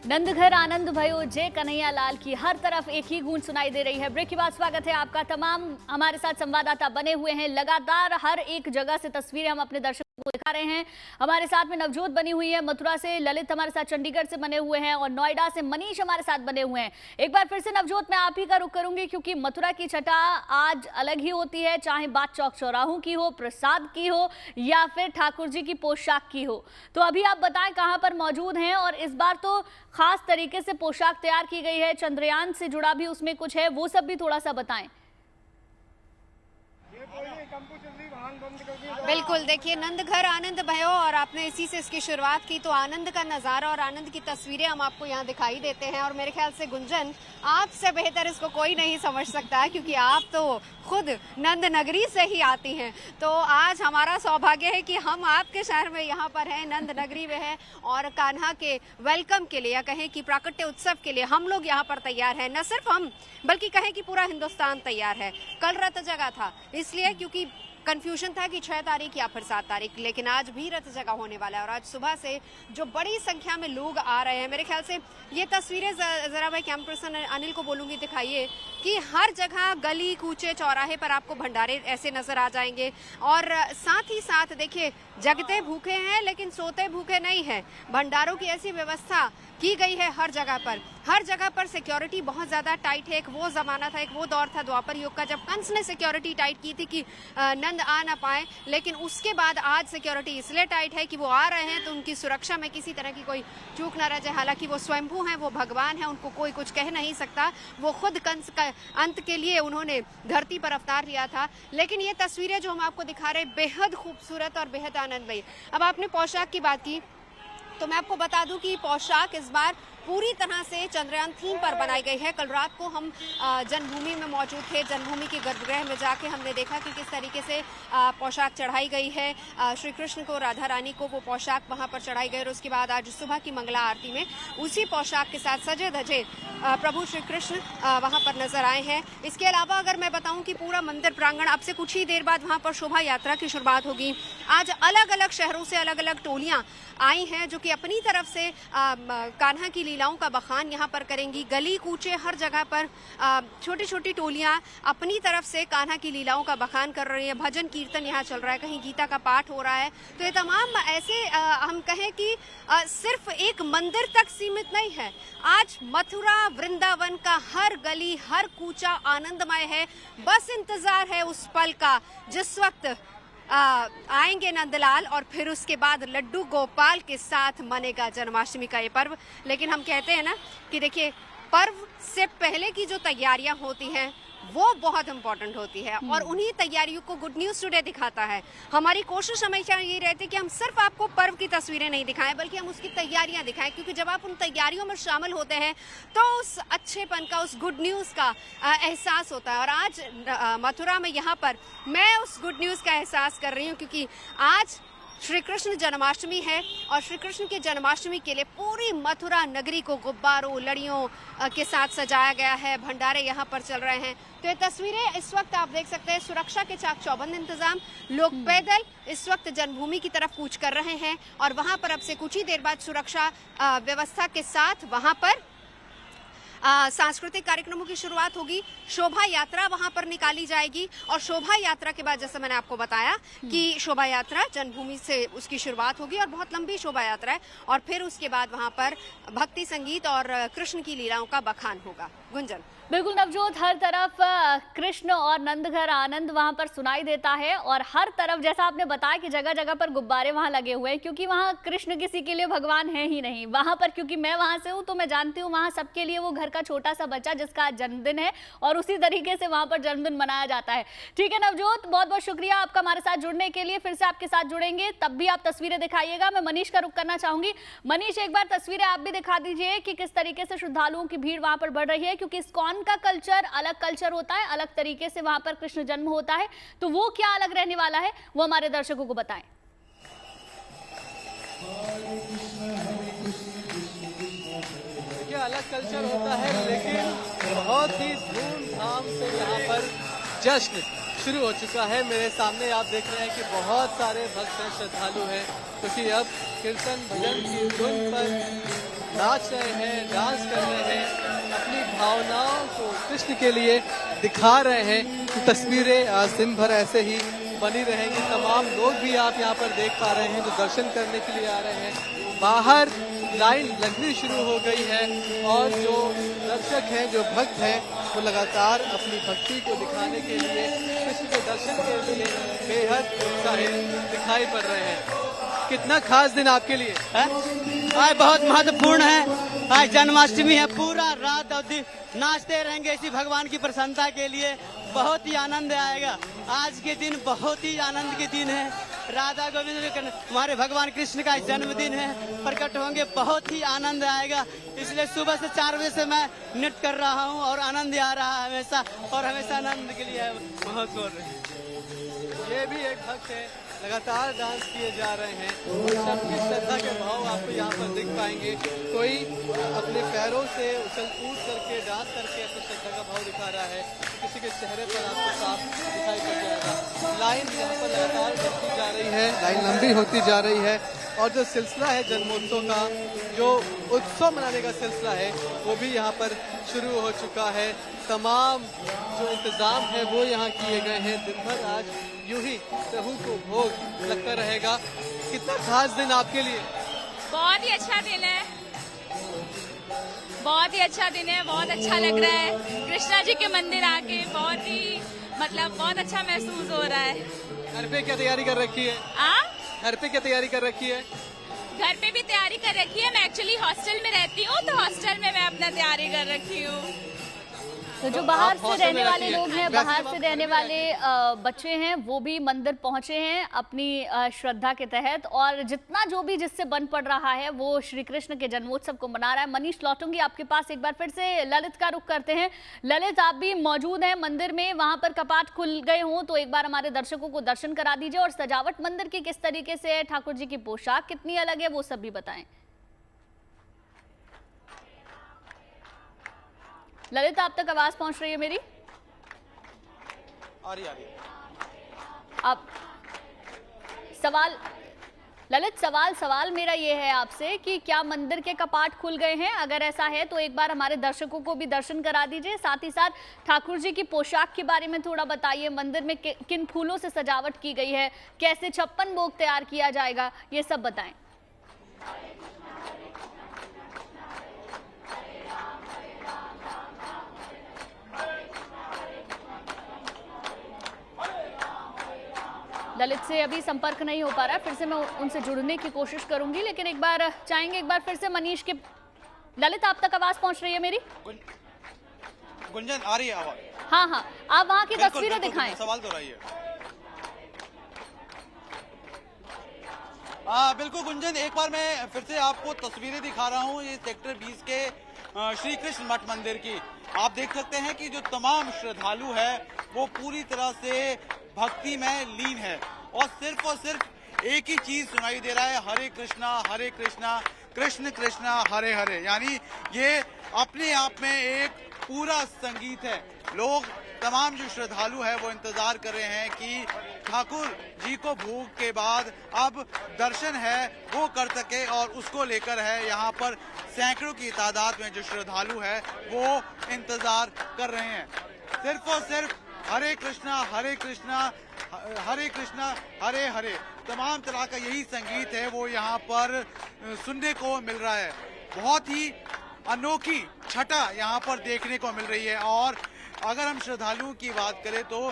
नंदघर आनंद भयो जय कन्हैया लाल की हर तरफ एक ही गूंज सुनाई दे रही है। ब्रेक के बाद स्वागत है आपका। तमाम हमारे साथ संवाददाता बने हुए हैं। लगातार हर एक जगह से तस्वीरें हम अपने दर्शकों को दिखा रहे हैं। हमारे साथ में नवजोत बनी हुई है, मथुरा से ललित हमारे साथ चंडीगढ़ से बने हुए हैं और नोएडा से मनीष हमारे साथ बने हुए हैं। एक बार फिर से नवजोत मैं आप ही का रुख करूंगी क्योंकि मथुरा की छटा आज अलग ही होती है, चाहे बात चौक चौराहों की हो, प्रसाद की हो या फिर ठाकुर जी की पोशाक की हो। तो अभी आप बताएं कहां पर मौजूद हैं। और इस बार तो खास तरीके से पोशाक तैयार की गई है, चंद्रयान से जुड़ा भी उसमें कुछ है, वो सब भी थोड़ा सा बताएं। बिल्कुल, देखिए नंदघर आनंद भयो और आपने इसी से इसकी शुरुआत की, तो आनंद का नज़ारा और आनंद की तस्वीरें हम आपको यहाँ दिखाई देते हैं। और मेरे ख्याल से गुंजन आपसे बेहतर इसको कोई नहीं समझ सकता है क्योंकि आप तो खुद नंद नगरी से ही आती हैं। तो आज हमारा सौभाग्य है कि हम आपके शहर में यहाँ पर हैं, नंद नगरी में हैं और कान्हा के वेलकम के लिए या कहें कि प्राकट्य उत्सव के लिए हम लोग यहाँ पर तैयार हैं। न सिर्फ हम बल्कि कहें कि पूरा हिंदुस्तान तैयार है। कल रथ जगह था इसलिए क्योंकि कंफ्यूजन था कि 6 तारीख या फिर 7 तारीख, लेकिन आज भी रथ जगह होने वाला है। और आज सुबह से जो बड़ी संख्या में लोग आ रहे हैं, मेरे ख्याल से ये तस्वीरें जरा मैं कैमरा पर्सन अनिल को बोलूंगी दिखाइए कि हर जगह गली कूचे चौराहे पर आपको भंडारे ऐसे नजर आ जाएंगे। और साथ ही साथ देखिए जगते भूखे हैं लेकिन सोते भूखे नहीं हैं। भंडारों की ऐसी व्यवस्था की गई है हर जगह पर सिक्योरिटी बहुत ज़्यादा टाइट है। एक वो ज़माना था, एक वो दौर था द्वापर युग का जब कंस ने सिक्योरिटी टाइट की थी कि नंद आ ना पाए, लेकिन उसके बाद आज सिक्योरिटी इसलिए टाइट है कि वो आ रहे हैं तो उनकी सुरक्षा में किसी तरह की कोई चूक ना रह जाए। हालांकि वो स्वयंभू हैं, वो भगवान हैं, उनको कोई कुछ कह नहीं सकता। वो खुद कंस का अंत के लिए उन्होंने धरती पर अवतार लिया था। लेकिन ये तस्वीरें जो हम आपको दिखा रहे हैं बेहद खूबसूरत और बेहद आनंदमयी। अब आपने पोशाक की बात की तो मैं आपको बता दूं कि पोशाक इस बार पूरी तरह से चंद्रयान थीम पर बनाई गई है। कल रात को हम जन्मभूमि में मौजूद थे। जन्मभूमि के गर्भगृह में जाके हमने देखा कि किस तरीके से पोशाक चढ़ाई गई है। श्री कृष्ण को, राधा रानी को वो पोशाक वहां पर चढ़ाई गई और उसके बाद आज सुबह की मंगला आरती में उसी पोशाक के साथ सजे धजे प्रभु श्री कृष्ण वहां पर नजर आए हैं। इसके अलावा अगर मैं बताऊं कि पूरा मंदिर प्रांगण अब से कुछ ही देर बाद वहां पर शोभा यात्रा की शुरुआत होगी। आज अलग अलग शहरों से अलग अलग टोलियां आई हैं जो कि अपनी तरफ से कान्हा की लीलाओं का बखान यहाँ पर करेंगी। गली कूचे हर जगह पर छोटी छोटी टोलियाँ अपनी तरफ से कान्हा की लीलाओं का बखान कर रही हैं। भजन कीर्तन यहाँ चल रहा है, कहीं गीता का पाठ हो रहा है। तो ये तमाम ऐसे हम कहें कि सिर्फ एक मंदिर तक सीमित नहीं है। आज मथुरा वृंदावन का हर गली हर कूचा आनंदमय है। बस इंतजार है उस पल का जिस वक्त आएंगे नंदलाल और फिर उसके बाद लड्डू गोपाल के साथ मनेगा जन्माष्टमी का ये पर्व। लेकिन हम कहते हैं ना कि देखिए पर्व से पहले की जो तैयारियां होती हैं वो बहुत इंपॉर्टेंट होती है और उन्हीं तैयारियों को गुड न्यूज़ टुडे दिखाता है। हमारी कोशिश हमेशा ये रहती है कि हम सिर्फ आपको पर्व की तस्वीरें नहीं दिखाएं बल्कि हम उसकी तैयारियां दिखाएं, क्योंकि जब आप उन तैयारियों में शामिल होते हैं तो उस अच्छेपन का, उस गुड न्यूज़ का एहसास होता है। और आज मथुरा में यहाँ पर मैं उस गुड न्यूज़ का एहसास कर रही हूँ क्योंकि आज श्री कृष्ण जन्माष्टमी है और श्री कृष्ण की जन्माष्टमी के लिए पूरी मथुरा नगरी को गुब्बारों लड़ियों के साथ सजाया गया है। भंडारे यहाँ पर चल रहे हैं। तो ये तस्वीरें इस वक्त आप देख सकते हैं, सुरक्षा के चाक चौबंद इंतजाम, लोग पैदल इस वक्त जन्मभूमि की तरफ कूच कर रहे हैं और वहाँ पर अब से कुछ ही देर बाद सुरक्षा व्यवस्था के साथ वहाँ पर सांस्कृतिक कार्यक्रमों की शुरुआत होगी। शोभा यात्रा वहां पर निकाली जाएगी और शोभा यात्रा के बाद जैसे मैंने आपको बताया कि शोभा यात्रा जन्मभूमि से उसकी शुरुआत होगी और बहुत लंबी शोभा यात्रा है और फिर उसके बाद वहां पर भक्ति संगीत और कृष्ण की लीलाओं का बखान होगा। गुंजन बिल्कुल नवजोत, हर तरफ कृष्ण और नंदघर आनंद वहां पर सुनाई देता है और हर तरफ जैसा आपने बताया कि जगह जगह पर गुब्बारे वहां लगे हुए हैं क्योंकि वहां कृष्ण किसी के लिए भगवान है ही नहीं। वहां पर क्योंकि मैं वहां से हूं तो मैं जानती हूं वहां सबके लिए वो घर का छोटा सा बच्चा जिसका जन्मदिन है और उसी तरीके से वहां पर जन्मदिन मनाया जाता है। ठीक है नवजोत, बहुत बहुत शुक्रिया आपका हमारे साथ जुड़ने के लिए। फिर से आपके साथ जुड़ेंगे तब भी आप तस्वीरें दिखाइएगा। मैं मनीष का रुख करना चाहूंगी। मनीष, एक बार तस्वीरें आप भी दिखा दीजिए कि किस तरीके से श्रद्धालुओं की भीड़ वहां पर बढ़ रही है, क्योंकि इस्कॉन का कल्चर अलग कल्चर होता है, अलग तरीके से वहां पर कृष्ण जन्म होता है, तो वो क्या अलग रहने वाला है वो हमारे दर्शकों को बताएं। देखिए अलग कल्चर होता है लेकिन बहुत ही धूमधाम से यहाँ पर जश्न शुरू हो चुका है। मेरे सामने आप देख रहे हैं कि बहुत सारे भक्त हैं, श्रद्धालु हैं, क्योंकि अब कीर्तन भजन की धुन पर नाच रहे हैं, डांस कर रहे हैं, अपनी भावनाओं को कृष्ण के लिए दिखा रहे हैं। तो तस्वीरें आज दिन भर ऐसे ही बनी रहेंगी। तमाम लोग भी आप यहाँ पर देख पा रहे हैं जो दर्शन करने के लिए आ रहे हैं। बाहर लाइन लगनी शुरू हो गई है और जो दर्शक हैं, जो भक्त हैं, वो लगातार अपनी भक्ति को दिखाने के लिए, कृष्ण के दर्शन के लिए बेहद उत्साहित दिखाई पड़ रहे हैं। कितना खास दिन आपके लिए है? आज बहुत महत्वपूर्ण है। आज जन्माष्टमी है, पूरा रात अवधि नाचते रहेंगे इसी भगवान की प्रसन्नता के लिए। बहुत ही आनंद आएगा। आज के दिन बहुत ही आनंद के दिन है। राधा गोविंद हमारे भगवान कृष्ण का जन्मदिन है, प्रकट होंगे, बहुत ही आनंद आएगा। इसलिए सुबह से 4 बजे से मैं नृत्य कर रहा हूँ और आनंद आ रहा है हमेशा, और हमेशा आनंद के लिए बहुत बोल रहे हैं। ये भी एक भक्त है, लगातार डांस किए जा रहे हैं। सबकी श्रद्धा के भाव आपको यहाँ पर दिख पाएंगे। कोई अपने पैरों से उछल कूद करके, डांस करके अपनी श्रद्धा का भाव दिखा रहा है। किसी के चेहरे पर आपको साफ दिखाई पड़ जाएगा। लाइन यहाँ पर लगातार बढ़ती जा रही है, लाइन लंबी होती जा रही है। और जो सिलसिला है जन्मोत्सव का, जो उत्सव मनाने का सिलसिला है, वो भी यहाँ पर शुरू हो चुका है। तमाम जो इंतजाम है वो यहाँ किए गए हैं। दिन भर आज यूं ही प्रभु को भोग लगता रहेगा। कितना खास दिन आपके लिए? बहुत ही अच्छा दिन है, बहुत ही अच्छा दिन है। बहुत अच्छा लग रहा है कृष्णा जी के मंदिर आके। बहुत ही बहुत अच्छा महसूस हो रहा है। घर पे क्या तैयारी कर रखी है? घर पे क्या तैयारी कर रखी है? घर पे भी तैयारी कर रखी है। मैं एक्चुअली हॉस्टल में रहती हूँ, तो हॉस्टल में मैं अपना तैयारी कर रखी हूँ। तो जो बाहर से रहने वाले लोग हैं, बाहर से रहने वाले बच्चे हैं, वो भी मंदिर पहुंचे हैं अपनी श्रद्धा के तहत। और जितना जो भी जिससे बन पड़ रहा है वो श्री कृष्ण के जन्मोत्सव को मना रहा है। मनीष, लौटूंगी आपके पास। एक बार फिर से ललित का रुख करते हैं। ललित, आप भी मौजूद हैं मंदिर में, वहां पर कपाट खुल गए हों तो एक बार हमारे दर्शकों को दर्शन करा दीजिए। और सजावट मंदिर की किस तरीके से है, ठाकुर जी की पोशाक कितनी अलग है, वो सब भी बताएं। ललित, आप तक आवाज पहुंच रही है मेरी? आ रही। आप सवाल ललित, सवाल मेरा ये है आपसे कि क्या मंदिर के कपाट खुल गए हैं? अगर ऐसा है तो एक बार हमारे दर्शकों को भी दर्शन करा दीजिए। साथ ही साथ ठाकुर जी की पोशाक के बारे में थोड़ा बताइए। मंदिर में किन फूलों से सजावट की गई है, कैसे 56 भोग तैयार किया जाएगा, ये सब बताएं। ललित से अभी संपर्क नहीं हो पा रहा, फिर से मैं उनसे जुड़ने की कोशिश करूंगी, लेकिन एक बार चाहेंगे एक बार फिर से मनीष के। ललित, आप तक आवाज पहुंच रही है मेरी? गुंजन आ रही है आवाज? हाँ, आप वहाँ की तस्वीरें दिखाएं। सवाल दोहराइए। बिल्कुल गुंजन, एक बार मैं फिर से आपको तस्वीरें दिखा रहा हूँ ये सेक्टर 20 के श्री कृष्ण मठ मंदिर की। आप देख सकते हैं कि जो तमाम श्रद्धालु है वो पूरी तरह से भक्ति में लीन है और सिर्फ एक ही चीज सुनाई दे रहा है, हरे कृष्णा कृष्ण कृष्णा हरे हरे। यानी ये अपने आप में एक पूरा संगीत है। लोग तमाम जो श्रद्धालु है वो इंतजार कर रहे हैं कि ठाकुर जी को भोग के बाद अब दर्शन है वो कर सके, और उसको लेकर है यहाँ पर सैकड़ों की तादाद में जो श्रद्धालु है वो इंतजार कर रहे हैं। सिर्फ और सिर्फ हरे कृष्णा हरे हरे तमाम तरह का यही संगीत है वो यहाँ पर सुनने को मिल रहा है। बहुत ही अनोखी छटा यहाँ पर देखने को मिल रही है। और अगर हम श्रद्धालुओं की बात करें तो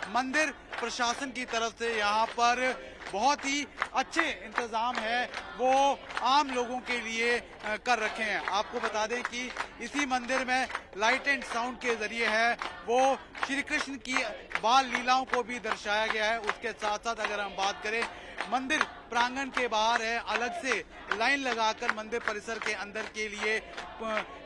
मंदिर प्रशासन की तरफ से यहाँ पर बहुत ही अच्छे इंतजाम है वो आम लोगों के लिए कर रखे हैं। आपको बता दें कि इसी मंदिर में लाइट एंड साउंड के जरिए है वो श्री कृष्ण की बाल लीलाओं को भी दर्शाया गया है। उसके साथ साथ अगर हम बात करें मंदिर प्रांगण के बाहर है अलग से लाइन लगाकर मंदिर परिसर के अंदर के लिए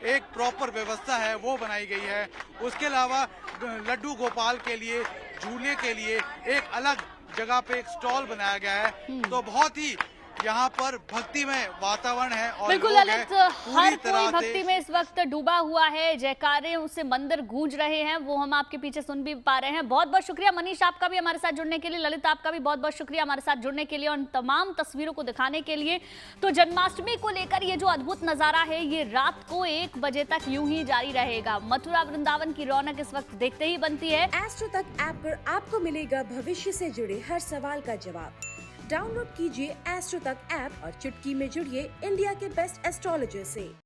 एक प्रॉपर व्यवस्था है वो बनाई गई है। उसके अलावा लड्डू गोपाल के लिए झूले के लिए एक अलग जगह पे एक स्टॉल बनाया गया है। तो बहुत ही यहाँ पर भक्तिमय वातावरण है और बिल्कुल लोग ललित, हैं हर पूरी कोई तरह भक्ति से में इस वक्त डूबा हुआ है, जयकारे से मंदिर गूंज रहे हैं, वो हम आपके पीछे सुन भी पा रहे हैं। बहुत बहुत शुक्रिया मनीष आपका भी हमारे साथ जुड़ने के लिए, ललित आपका भी बहुत बहुत शुक्रिया हमारे साथ जुड़ने के लिए और तमाम तस्वीरों को दिखाने के लिए। तो जन्माष्टमी को लेकर ये जो अद्भुत नजारा है ये रात को 1 बजे तक यूं ही जारी रहेगा। मथुरा वृंदावन की रौनक इस वक्त देखते ही बनती है। एस्ट्रो तक ऐप पर आपको मिलेगा भविष्य से जुड़े हर सवाल का जवाब। डाउनलोड कीजिए एस्ट्रो तक ऐप और चुटकी में जुड़िए इंडिया के बेस्ट एस्ट्रोलॉजर से।